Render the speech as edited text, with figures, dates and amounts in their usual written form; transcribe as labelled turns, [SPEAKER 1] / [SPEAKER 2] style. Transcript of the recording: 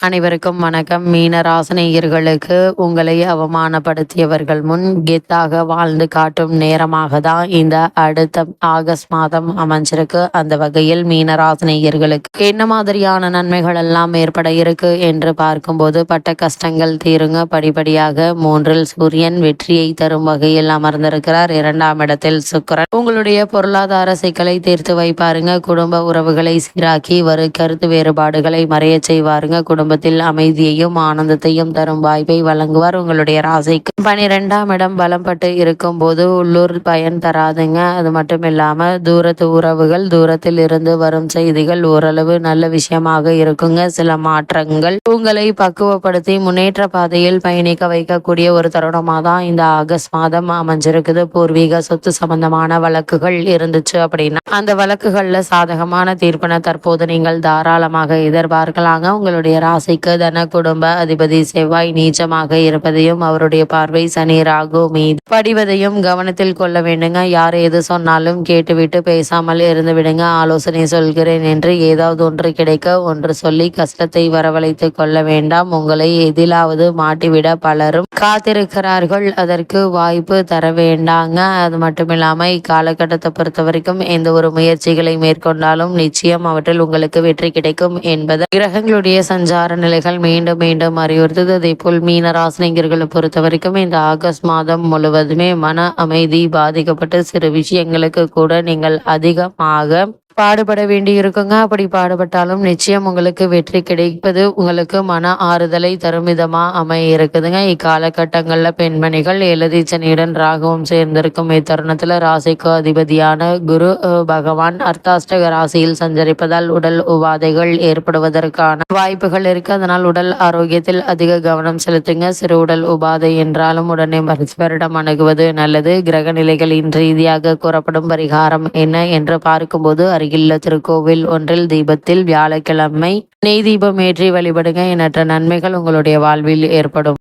[SPEAKER 1] அனைவருக்கும் வணக்கம். மீன ராசினியர்களுக்கு உங்களை அவமானப்படுத்தியவர்கள் முன் கெத்தாக வாழ்ந்து காட்டும் நேரமாக தான் இந்த அடுத்த ஆகஸ்ட் மாதம் அமைஞ்சிருக்கு. அந்த வகையில் மீன ராசினியர்களுக்கு என்ன மாதிரியான நன்மைகள் எல்லாம் ஏற்பட இருக்கு என்று பார்க்கும்போது, பட்ட கஷ்டங்கள் தீருங்க. படிப்படியாக 3 சூரியன் வெற்றியை தரும் வகையில் அமர்ந்திருக்கிறார். 2ஆம் இடத்தில் சுக்கிரன் உங்களுடைய பொருளாதார சிக்கலை தீர்த்து வைப்பாருங்க. குடும்ப உறவுகளை சீராக்கி கருத்து வேறுபாடுகளை மறைய செய்வாருங்க. குடும்பத்தில் அமைதியையும் ஆனந்தத்தையும் தரும் வாய்ப்பை வழங்குவார். உங்களுடைய ராசிக்கு 12ஆம் இடம் பலம் பட்டு இருக்கும் போது உள்ளூர் பயன் தராதுங்க. அது மட்டும் இல்லாம தூரத்து உறவுகள், தூரத்தில் இருந்து வரும் செய்திகள் ஓரளவு நல்ல விஷயமாக இருக்குங்க. சில மாற்றங்கள் உங்களை பக்குவப்படுத்தி முன்னேற்ற பாதையில் பயணிக்க வைக்கக்கூடிய ஒரு தருணமாக தான் இந்த ஆகஸ்ட் மாதம் அமைஞ்சிருக்குது. பூர்வீக சொத்து சம்பந்தமான வழக்குகள் இருந்துச்சு அப்படின்னா அந்த வழக்குகள்ல சாதகமான தீர்ப்பினை தற்போது நீங்கள் தாராளமாக எதிர்பார்க்கலாங்க. உங்களுடைய ராசிக்கு தன குடும்ப அதிபதி செவ்வாய் நீச்சமாக இருப்பதையும் அவருடைய பார்வை சனி ராகு மீது படிவதையும் கவனத்தில் கொள்ள வேண்டுங்க. யார் எது சொன்னாலும் கேட்டுவிட்டு பேசாமல் இருந்து விடுங்க. ஆலோசனை சொல்கிறேன் என்று ஏதாவது ஒன்று கிடைக்க ஒன்று சொல்லி கஷ்டத்தை வரவழைத்து கொள்ள வேண்டாம். உங்களை எதிலாவது மாட்டிவிட பலரும் காத்திருக்கிறார்கள். அதற்கு வாய்ப்பு தர வேண்டாங்க. அது மட்டும் இல்லாம இக்காலகட்டத்தை பொறுத்த வரைக்கும் எந்த ஒரு முயற்சிகளை மேற்கொண்டாலும் நிச்சயம் அவற்றில் உங்களுக்கு வெற்றி கிடைக்கும் என்பது கிரகங்களுடைய சஞ்சார நிலைகள் மீண்டும் மீண்டும் அறிவுறுத்தது. அதே போல் மீன ராசினியர்களை பொறுத்த வரைக்கும் இந்த ஆகஸ்ட் மாதம் முழுவதுமே மன அமைதி பாதிக்கப்பட்டு சிறு விஷயங்களுக்கு கூட நீங்கள் அதிகமாக பாடுபட வேண்டி இருக்குங்க. அப்படி பாடுபட்டாலும் நிச்சயம் உங்களுக்கு வெற்றி கிடைப்பது உங்களுக்கு மன ஆறுதலை தரும் விதமா அமைய இருக்குதுங்க. இக்காலகட்டங்கள்ல பெண்மணிகள் எழுதிச்சனியுடன் ராகவும் சேர்ந்திருக்கும் இத்தருணத்துல ராசிக்கு அதிபதியான குரு பகவான் அர்த்தாஷ்டக ராசியில் சஞ்சரிப்பதால் உடல் உபாதைகள் ஏற்படுவதற்கான வாய்ப்புகள் இருக்கு. அதனால் உடல் ஆரோக்கியத்தில் அதிக கவனம் செலுத்துங்க. சிறு உடல் உபாதை என்றாலும் உடனே மருத்துவரிடம் அணுகுவது நல்லது. கிரக நிலைகளின் ரீதியாக கூறப்படும் பரிகாரம் என்ன என்று பார்க்கும்போது, அருகிலுள்ள திருக்கோவில் ஒன்றில் தீபத்தில் வியாழக்கிழமை நெய் தீபம் ஏற்றி வழிபடுங்க. எண்ணற்ற நன்மைகள் உங்களுடைய வாழ்வில் ஏற்படும்.